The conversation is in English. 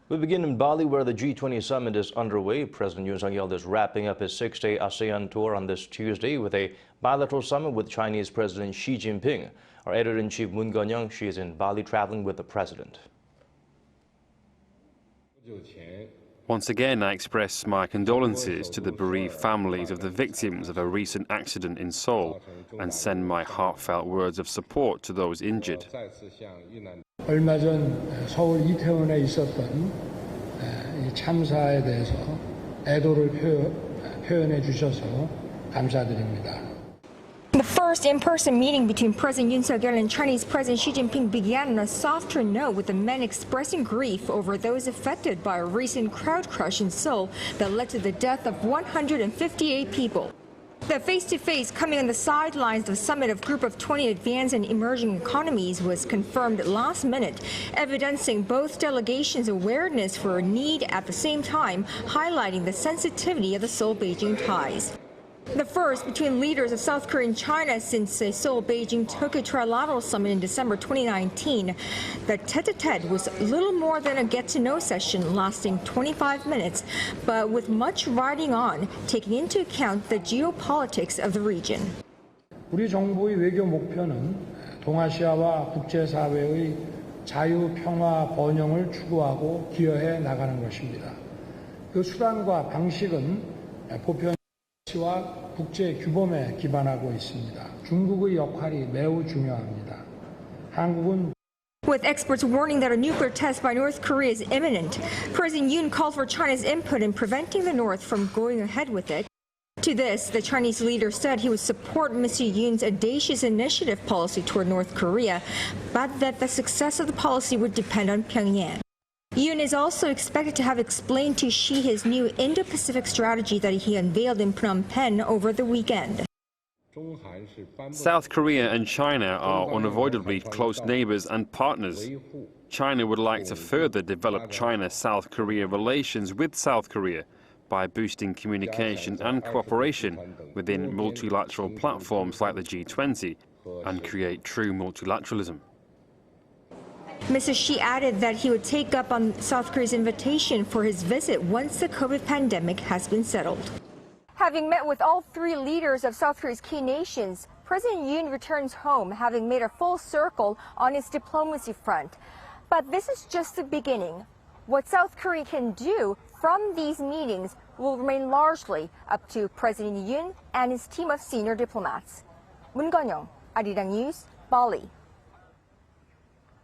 We begin in Bali, where the G20 summit is underway. President Yoon Suk-yeol is wrapping up his 6-day ASEAN tour on this Tuesday with a bilateral summit with Chinese President Xi Jinping. Our editor-in-chief, Moon Connyoung, she is in Bali traveling with the president. Once again, I express my condolences to the bereaved families of the victims of a recent accident in Seoul and send my heartfelt words of support to those injured. 얼마 전 서울 이태원에 있었던 이 참사에 대해서 애도를 표현해 주셔서 감사드립니다. The first in-person meeting between President Yoon Suk-yeol and Chinese President Xi Jinping began on a softer note, with the men expressing grief over those affected by a recent crowd crush in Seoul that led to the death of 158 people. The face-to-face coming on the sidelines of the summit of Group of 20 advanced and emerging economies was confirmed last minute, evidencing both delegations' awareness for a need at the same time, highlighting the sensitivity of the Seoul-Beijing ties. The first between leaders of South Korea and China since the Seoul-Beijing-Tokyo trilateral summit in December 2019. The tete-a-tete was little more than a get-to-know session lasting 25 minutes, but with much riding on, taking into account the geopolitics of the region. 우리 정부의 외교 목표는 동아시아와 국제사회의 자유, 평화, 번영을 추구하고 기여해 나가는 것입니다. 그 수단과 방식은 보편 와 국제 규범에 기반하고 있습니다. 중국의 역할이 매우 중요합니다. 한국은 With experts warning that a nuclear test by North Korea is imminent, President Yoon called for China's input in preventing the North from going ahead with it. To this, the Chinese leader said he would support Mr. Yoon's audacious initiative policy toward North Korea, but that the success of the policy would depend on Pyongyang. Yoon is also expected to have explained to Xi his new Indo-Pacific strategy that he unveiled in Phnom Penh over the weekend. South Korea and China are unavoidably close neighbors and partners. China would like to further develop China-South Korea relations with South Korea by boosting communication and cooperation within multilateral platforms like the G20 and create true multilateralism. Mr. Xi added that he would take up on South Korea's invitation for his visit once the COVID pandemic has been settled. Having met with all three leaders of South Korea's key nations, President Yoon returns home, having made a full circle on his diplomacy front. But this is just the beginning. What South Korea can do from these meetings will remain largely up to President Yoon and his team of senior diplomats. Moon Connyoung, Arirang News, Bali.